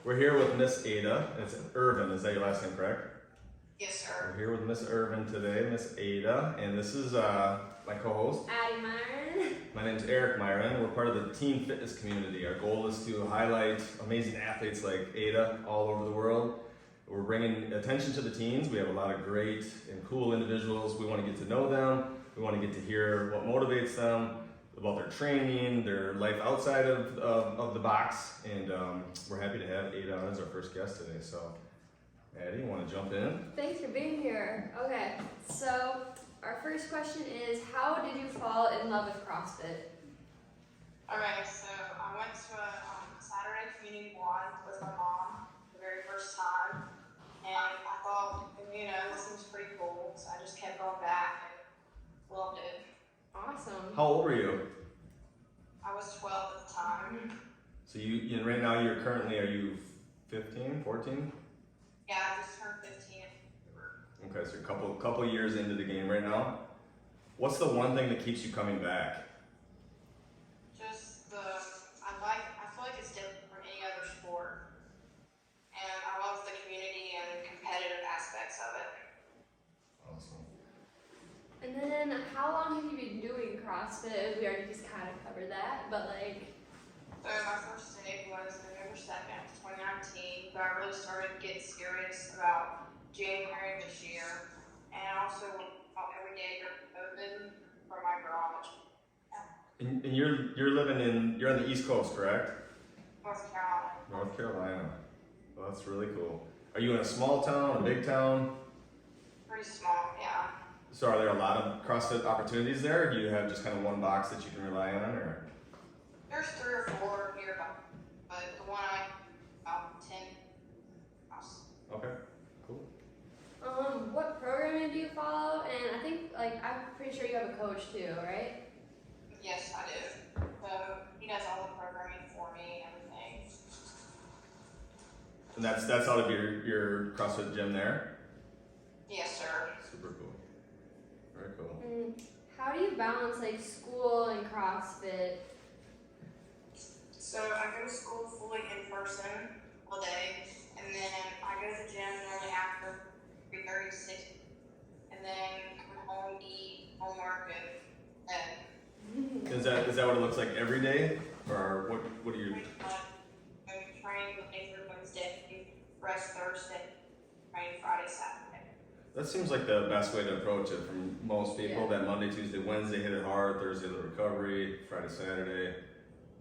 We're here with Miss Ada. It's Ervin. Is that your last name, correct? Yes, sir. We're here with Miss Ervin today, Miss Ada, and this is my co-host. Addie Myron. My name's Eric Myron. We're part of the teen fitness community. Our goal is to highlight amazing athletes like Ada all over the world. We're bringing attention to the teens. We have a lot of great and cool individuals. We want to get to know them. We want to get to hear what motivates them, about their training, their life outside of the box, and we're happy to have Ada on as our first guest today. So, Addie, you want to jump in? Thanks for being here. Okay, so our first question is, how did you fall in love with CrossFit? Okay, so I went to a Saturday community one with my mom the very first time, and I thought, this seems pretty cool, so I just kept going back and loved it. Awesome. How old were you? I was 12 at the time. So you right now are you 15, 14? Yeah, I just turned 15. Okay, so a couple years into the game right now. What's the one thing that keeps you coming back? Just I feel like it's different from any other sport, and I love the community and competitive aspects of it. Awesome. And then, how long have you been doing CrossFit? We already just kind of covered that, but So my first day was November 2nd, 2019, but I really started getting serious about January this year, and I also went out every day during COVID for my garage. And you're on the East Coast, correct? North Carolina. North Carolina. Well, that's really cool. Are you in a small town, a big town? Pretty small, yeah. So are there a lot of CrossFit opportunities there, or do you have just kind of one box that you can rely on, or? There's 3 or 4 nearby, but the one about 10 house. Okay, cool. what programming do you follow? And I think, I'm pretty sure you have a coach too, right? Yes, I do. So he does all the programming for me and everything. And that's out of your CrossFit gym there? Yes, sir. Super cool. Very cool. And how do you balance school and CrossFit? So I go to school fully in person all day, and then I go to the gym normally after 3:30 to 6, and then come home, eat, homework, and Is that what it looks like every day, or what are you? I train Monday through Wednesday, rest Thursday, train Friday, Saturday. That seems like the best way to approach it from most people. Yeah. That Monday, Tuesday, Wednesday hit it hard, Thursday the recovery, Friday, Saturday.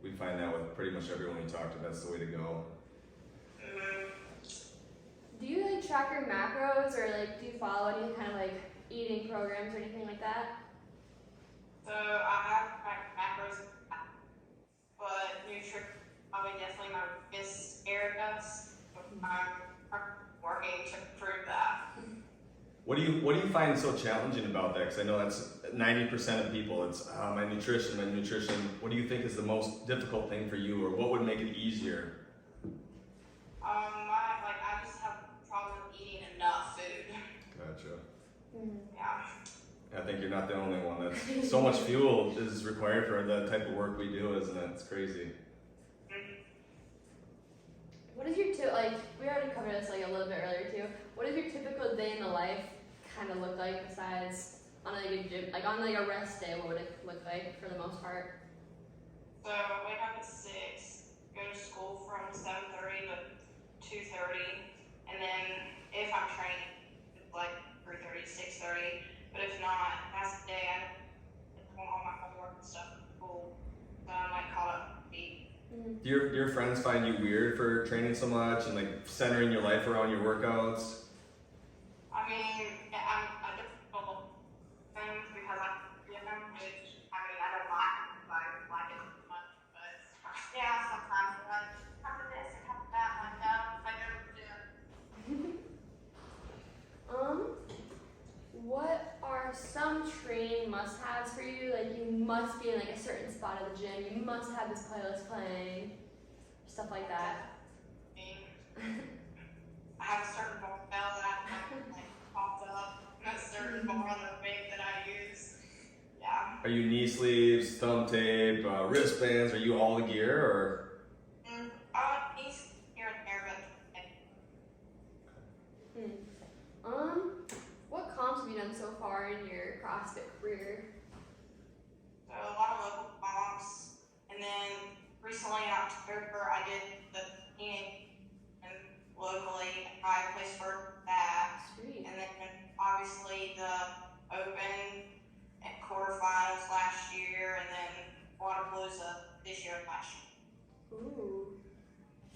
We find that with pretty much everyone we talk to, that's the way to go. Do you track your macros, or do you follow any kind of eating programs or anything like that? So I have macros, but nutrition probably definitely my biggest area. I'm working to improve that. What do you find so challenging about that? Because I know that's 90% of people. It's my nutrition. What do you think is the most difficult thing for you, or what would make it easier? I just have a problem eating enough food. Gotcha. Yeah. I think you're not the only one. That's so much fuel is required for the type of work we do, isn't it? It's crazy. What is your we already covered this a little bit earlier too. What does your typical day in the life kind of look like besides on a gym, on a rest day? What would it look like for the most part? So I wake up at 6, go to school from 7:30 to 2:30, and then if I'm training, 3:30 to 6:30. But if not, that's the day I want all my homework and stuff at school. So I'm caught up to eat. Do your friends find you weird for training so much and centering your life around your workouts? I mean, I don't things because I give them, which I don't mind if I like it too much, but yeah, sometimes I'm like, come to this and come to that, no, I never do. What are some training must-haves for you? You must be in a certain spot of the gym. You must have this playlist playing, stuff like that. I have a certain barbell that I have popped up, and a certain bar on the weight that I use. Yeah. Are you knee sleeves, thumb tape, wristbands? Are you all the gear, or? He's here and there, but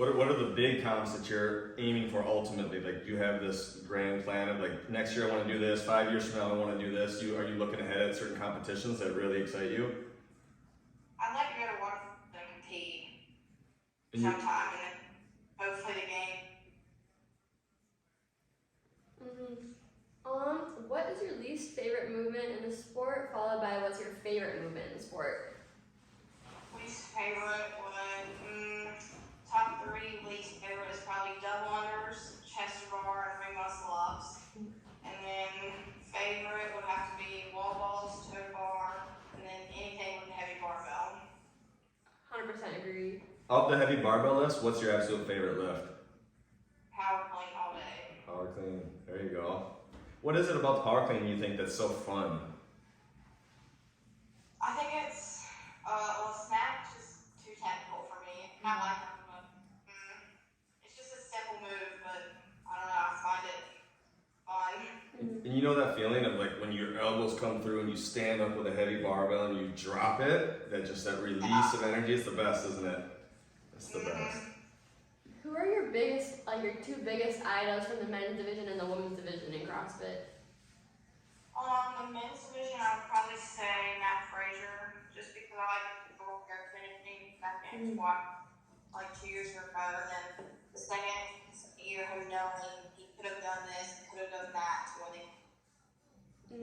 What are the big comps that you're aiming for ultimately? Like, do you have this grand plan of like next year I want to do this, 5 years from now I want to do this? Are you looking ahead at certain competitions that really excite you? I'd like to go to one and compete And you, sometime, and then hopefully the game. What is your least favorite movement in the sport, followed by what's your favorite movement in the sport? Least favorite would, top 3 least favorite is probably double unders, chest to bar, and ring muscle ups. And then favorite would have to be wall balls, toe bar, and then anything with a heavy barbell. 100% agree. of the heavy barbell list, what's your absolute favorite lift? Power clean all day. Power clean. There you go. What is it about the power clean you think that's so fun? I think it's, snatch is too technical for me. I like it, but it's just a simple move, but I don't know, I find it fun. And you know that feeling of like when your elbows come through and you stand up with a heavy barbell and you drop it, that release of energy is the best, isn't it? It's the best. Who are your your 2 biggest idols from the men's division and the women's division in CrossFit? On the men's division, I would probably say Matt Frazier, just because I like the work air finishing back in squat like 2 years ago. And then the second year, him knowing he could have done this, could have done that to win.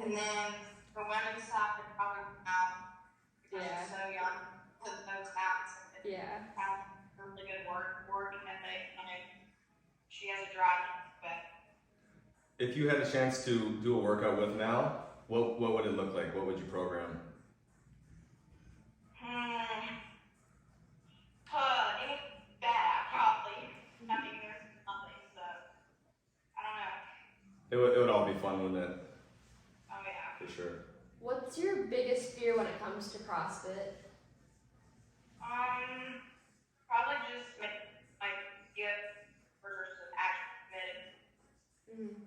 And then the women's side would probably out because she's so young, because of those mounts. Yeah. Really good work ethic, and she has a drive back. If you had a chance to do a workout with Mal, what would it look like? What would you program? Any bad, probably. I mean, there's nothing, so I don't know. It would all be fun, wouldn't it? Oh yeah. For sure. What's your biggest fear when it comes to CrossFit? Probably just get versus actually committed.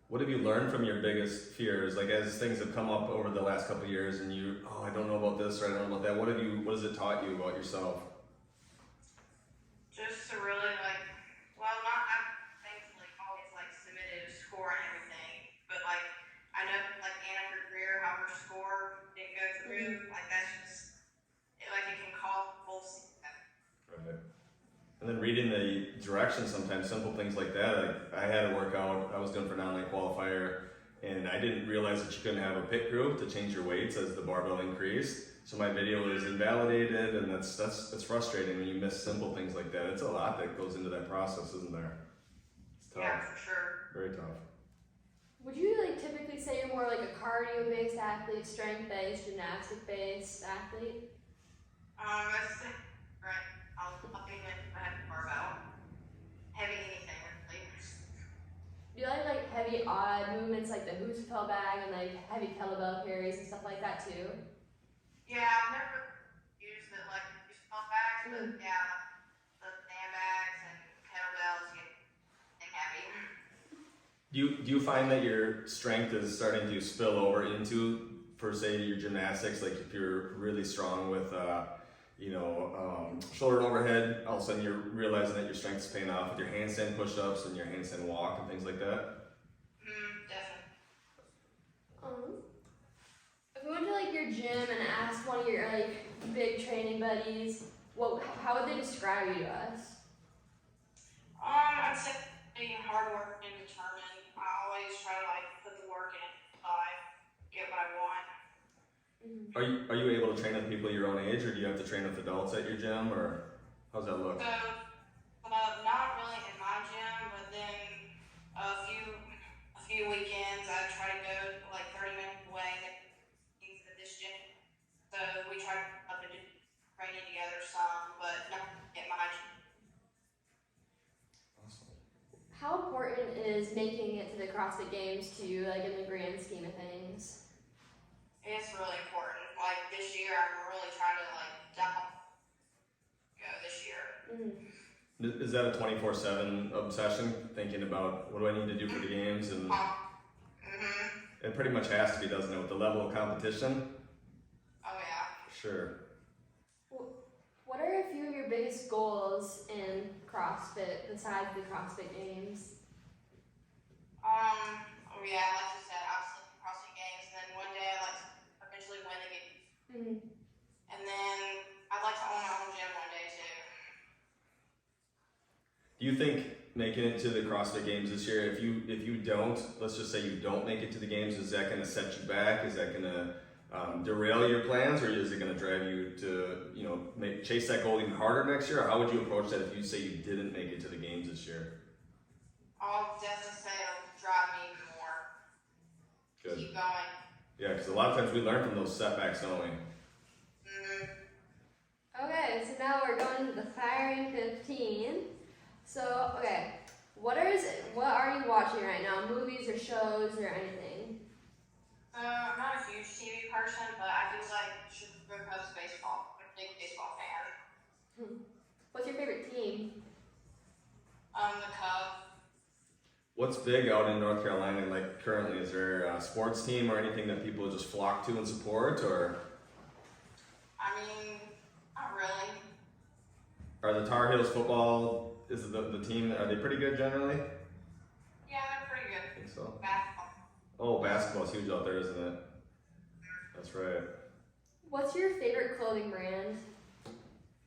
What have you learned from your biggest fears? Like as things have come up over the last couple of years and I don't know about this or I don't know about that. What has it taught you about yourself? Just to really not have things always submitted to score and everything, but I know Anna, her career, how her score didn't go through, that's just it can cause full season. Right. And then reading the directions sometimes, simple things like that. Like I had a workout I was doing for an online qualifier, and I didn't realize that you couldn't have a pit crew to change your weights as the barbell increased. So my video was invalidated, and that's frustrating when you miss simple things like that. It's a lot that goes into that process, isn't there? It's tough. Yeah, for sure. Very tough. Would you typically say you're more a cardio-based athlete, strength-based, gymnastic-based athlete? Right. I'll be with a barbell. Heavy anything, really. Do you like heavy odd movements like the Husafell bag and heavy kettlebell carries and stuff like that too? Yeah, I've never used the small bags, but yeah, the sandbags and kettlebells get heavy. Do you find that your strength is starting to spill over into, per se, your gymnastics? Like if you're really strong with shoulder and overhead, all of a sudden you're realizing that your strength is paying off with your handstand push-ups and your handstand walk and things like that? Definitely. If we went to your gym and asked one of your big training buddies, how would they describe you to us? I'd say being hard work and determined. I always try to put the work in so I get what I want. Are you able to train with people your own age, or do you have to train with adults at your gym, or how's that look? So, not really in my gym, but then a few weekends I try to go 30 minutes away at this gym. So we try to training together some, but not at my gym. Awesome. How important is making it to the CrossFit Games to you, in the grand scheme of things? It's really important. This year, I'm really trying to go this year. Is that a 24/7 obsession, thinking about what do I need to do for the games? And it pretty much has to be, doesn't it, with the level of competition? Oh yeah. Sure. What are a few of your biggest goals in CrossFit besides the CrossFit Games? Yeah, like you said, obviously CrossFit Games, and then one day I'd like to eventually win the game. Mm-hmm. And then I'd like to own my own gym one day too. Do you think making it to the CrossFit Games this year, if you don't, let's just say you don't make it to the games, is that going to set you back? Is that going to derail your plans, or is it going to drive you to chase that goal even harder next year? Or how would you approach that if you say you didn't make it to the games this year? I'll definitely say it'll drive me even more. Good. Keep going. Yeah, because a lot of times we learn from those setbacks, don't we? Okay, so now we're going to the Firing 15. So, okay, what are you watching right now? Movies or shows or anything? I'm not a huge TV person, but I do like Chicago Cubs baseball. I'm a big baseball fan. What's your favorite team? The Cubs. What's big out in North Carolina, like currently? Is there a sports team or anything that people just flock to and support, or? I mean, not really. Are the Tar Heels football, is the team, are they pretty good generally? Yeah, they're pretty good. I think so. Basketball. Oh, basketball's huge out there, isn't it? That's right. What's your favorite clothing brand?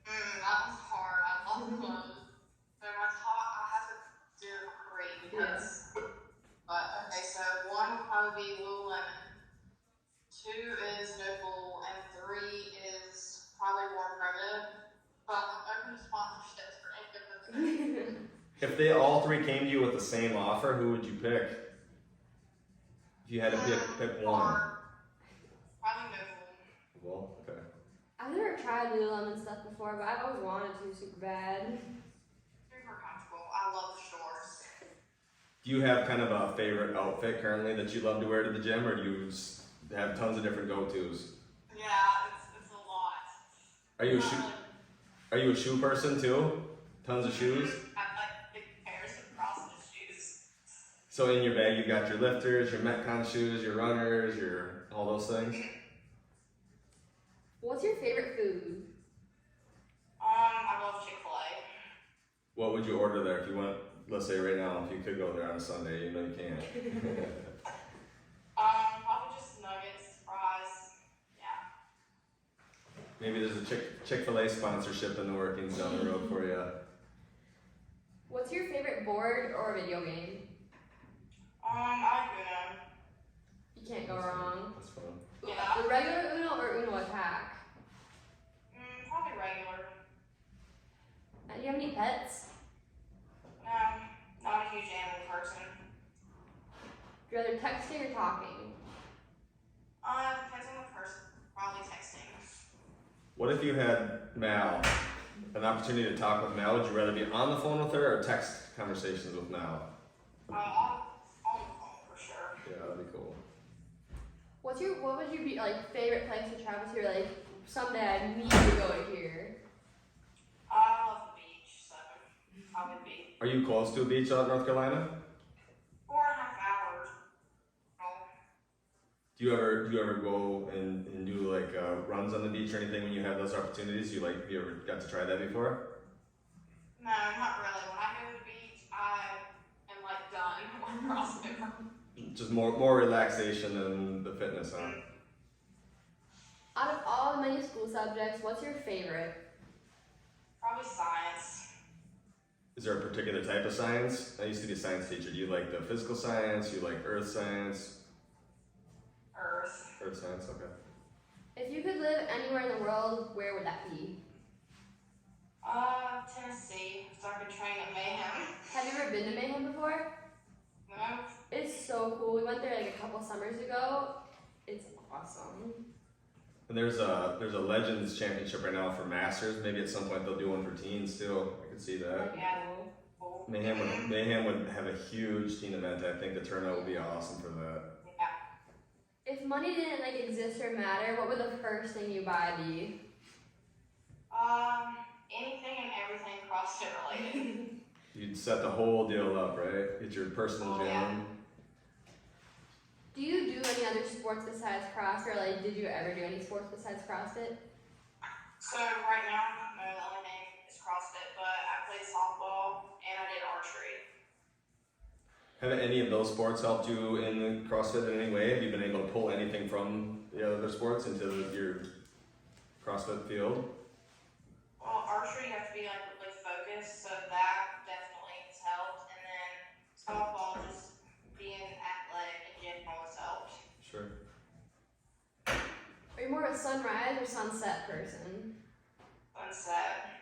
That was hard. I love clothes. So my top, I have to do three because. But okay, so one would probably be Lululemon. 2 is Noble, and 3 is probably more primitive. But I'm open to sponsorships for any of them. If they all three came to you with the same offer, who would you pick? If you had to pick one. Probably Noble. Well, okay. I've never tried Lululemon stuff before, but I've always wanted to super bad. Super comfortable. I love the shorts. Do you have kind of a favorite outfit currently that you love to wear to the gym, or do you just have tons of different go-tos? Yeah, it's a lot. Are you a shoe person too? Tons of shoes? I like big pairs of CrossFit shoes. So in your bag you've got your lifters, your Metcon shoes, your runners, all those things? What's your favorite food? I love Chick-fil-A. What would you order there if you went, let's say right now, if you could go there on a Sunday, you know you can't. Probably just nuggets, fries, yeah. Maybe there's a Chick-fil-A sponsorship in the workings down the road for you. What's your favorite board or video game? I like Uno. You can't go wrong. That's fun. Yeah. The regular Uno or Uno Attack? Probably regular. Do you have any pets? No, not a huge animal person. Do you rather texting or talking? Depends on the person. Probably texting. What if you had Mal, an opportunity to talk with Mal? Would you rather be on the phone with her or text conversations with Mal? On the phone for sure. Yeah, that'd be cool. What would your be like favorite place to travel to? Like someday I need to go to here. I love the beach, so probably beach. Are you close to a beach out in North Carolina? 4.5 hours. Oh. Do you ever go and do like runs on the beach or anything when you have those opportunities? You ever got to try that before? No, not really. When I go to the beach, I am like done with CrossFit. Just more relaxation than the fitness, huh? Out of all the many school subjects, what's your favorite? Probably science. Is there a particular type of science? I used to be a science teacher. Do you like the physical science? Do you like earth science? Earth. Earth science, okay. If you could live anywhere in the world, where would that be? Tennessee. So I've been training at Mayhem. Have you ever been to Mayhem before? No. It's so cool. We went there like a couple summers ago. It's awesome. And there's a Legends Championship right now for Masters. Maybe at some point they'll do one for teens too. I could see that. Yeah. Cool. Mayhem would have a huge teen event. I think the turnout would be awesome for that. Yeah. If money didn't like exist or matter, what would the first thing you buy be? Anything and everything CrossFit related. You'd set the whole deal up, right? Get your personal gym. Yeah. Do you do any other sports besides CrossFit? Or like, did you ever do any sports besides CrossFit? So right now, no, the only thing is played softball, and I did archery. Have any of those sports helped you in CrossFit in any way? Have you been able to pull anything from the other sports into your CrossFit field? Well, archery, you have to be like really focused, so that definitely has helped. And then softball, just being athletic in general has helped. Sure. Are you more of a sunrise or sunset person? Sunset.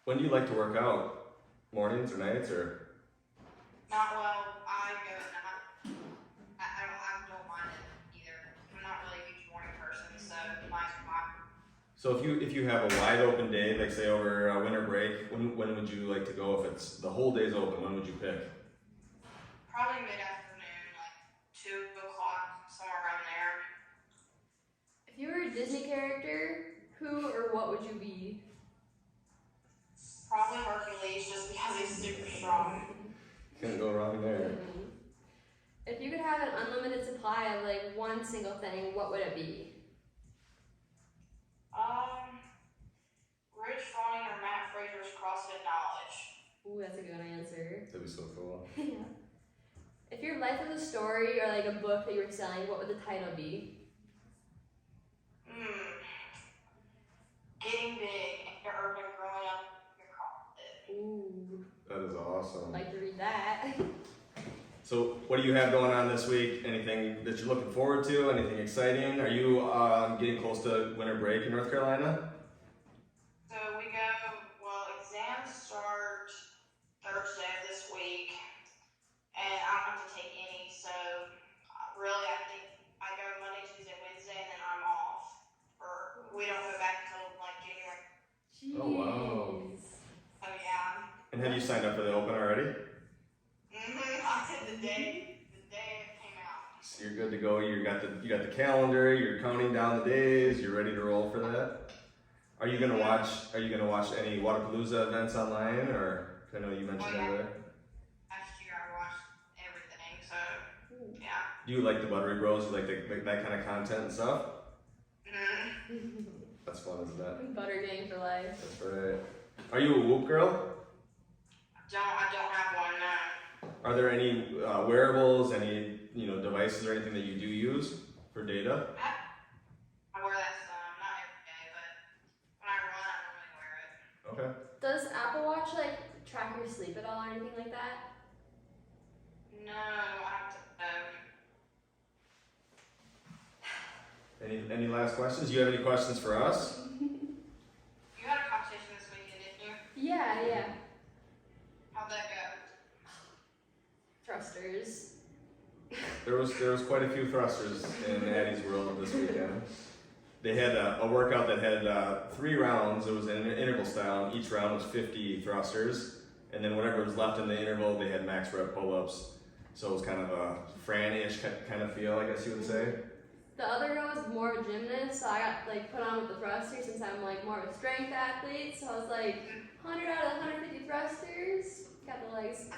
When do you like to work out? Mornings or nights or? Not well. I go at night. I don't mind it either. I'm not really a huge morning person, so nice and hot. So if you have a wide open day, like say over winter break, when would you like to go? If it's the whole day's open, when would you pick? Probably mid-afternoon, like 2 o'clock, somewhere around there. If you were a Disney character, who or what would you be? Probably Hercules, just because he's super strong. Can't go wrong there. If you could have an unlimited supply of like one single thing, what would it be? Rich Froning or Matt Fraser's CrossFit knowledge. Ooh, that's a good answer. That'd be so cool. Yeah. If your life was a story or like a book that you were selling, what would the title be? Getting big and Ervin growing up in CrossFit. Ooh, That is awesome. I'd like to read that. So what do you have going on this week? Anything that you're looking forward to? Anything exciting? Are you getting close to winter break in North Carolina? So we go, well, exams start Thursday of this week, and I don't have to take any, so really I think I go Monday, Tuesday, Wednesday, and then I'm off. We don't go back until like January. Jeez. Oh, wow. So yeah. And have you signed up for the Open already? I said the day it came out. So you're good to go. You got the calendar. You're counting down the days. You're ready to roll for that. Are you gonna watch any Waterpalooza events online, or I know you mentioned that there? Last year I watched everything, so yeah. Do you like the Buttery Bros? You like that kind of content and stuff? That's fun, isn't that? Butter gang for life. That's right. Are you a Whoop girl? I don't have one, no. Are there any wearables, any devices or anything that you do use for data? I wear that some, not every day, but when I run, I normally wear it. Okay. Does Apple Watch like track your sleep at all or anything like that? No, I have to. Any last questions? Do you have any questions for us? You had a competition this weekend, didn't you? Yeah. How'd that go? Thrusters. There was quite a few thrusters in Addie's world this weekend. They had a workout that had 3 rounds. It was in an interval style, and each round was 50 thrusters. And then whatever was left in the interval, they had max rep pull-ups. So it was kind of a Fran-ish kind of feel, I guess you would say. The other girl was more of a gymnast, so I got like put on with the thrusters since I'm like more of a strength athlete. So I was like 100 out of 150 thrusters. Got the legs.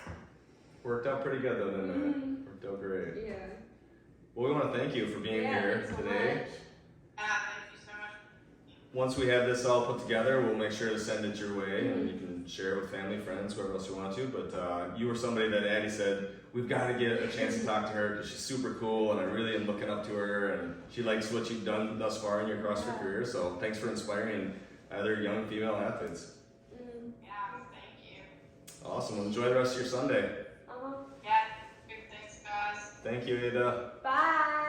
Worked out pretty good though, didn't it? Worked out great. Yeah. Well, we want to thank you for being here thanks so today. much. Thank you so much. Once we have this all put together, we'll make sure to send it your way, and you can share it with family, friends, whoever else you want to. But you were somebody that Addie said, we've got to get a chance to talk to her because she's super cool, and I really am looking up to her, and she likes what you've done thus far in your CrossFit career. So thanks for inspiring other young female athletes. Yeah, thank you. Awesome. Well, enjoy the rest of your Sunday. Yeah, big thanks, guys. Thank you, Ada. Bye.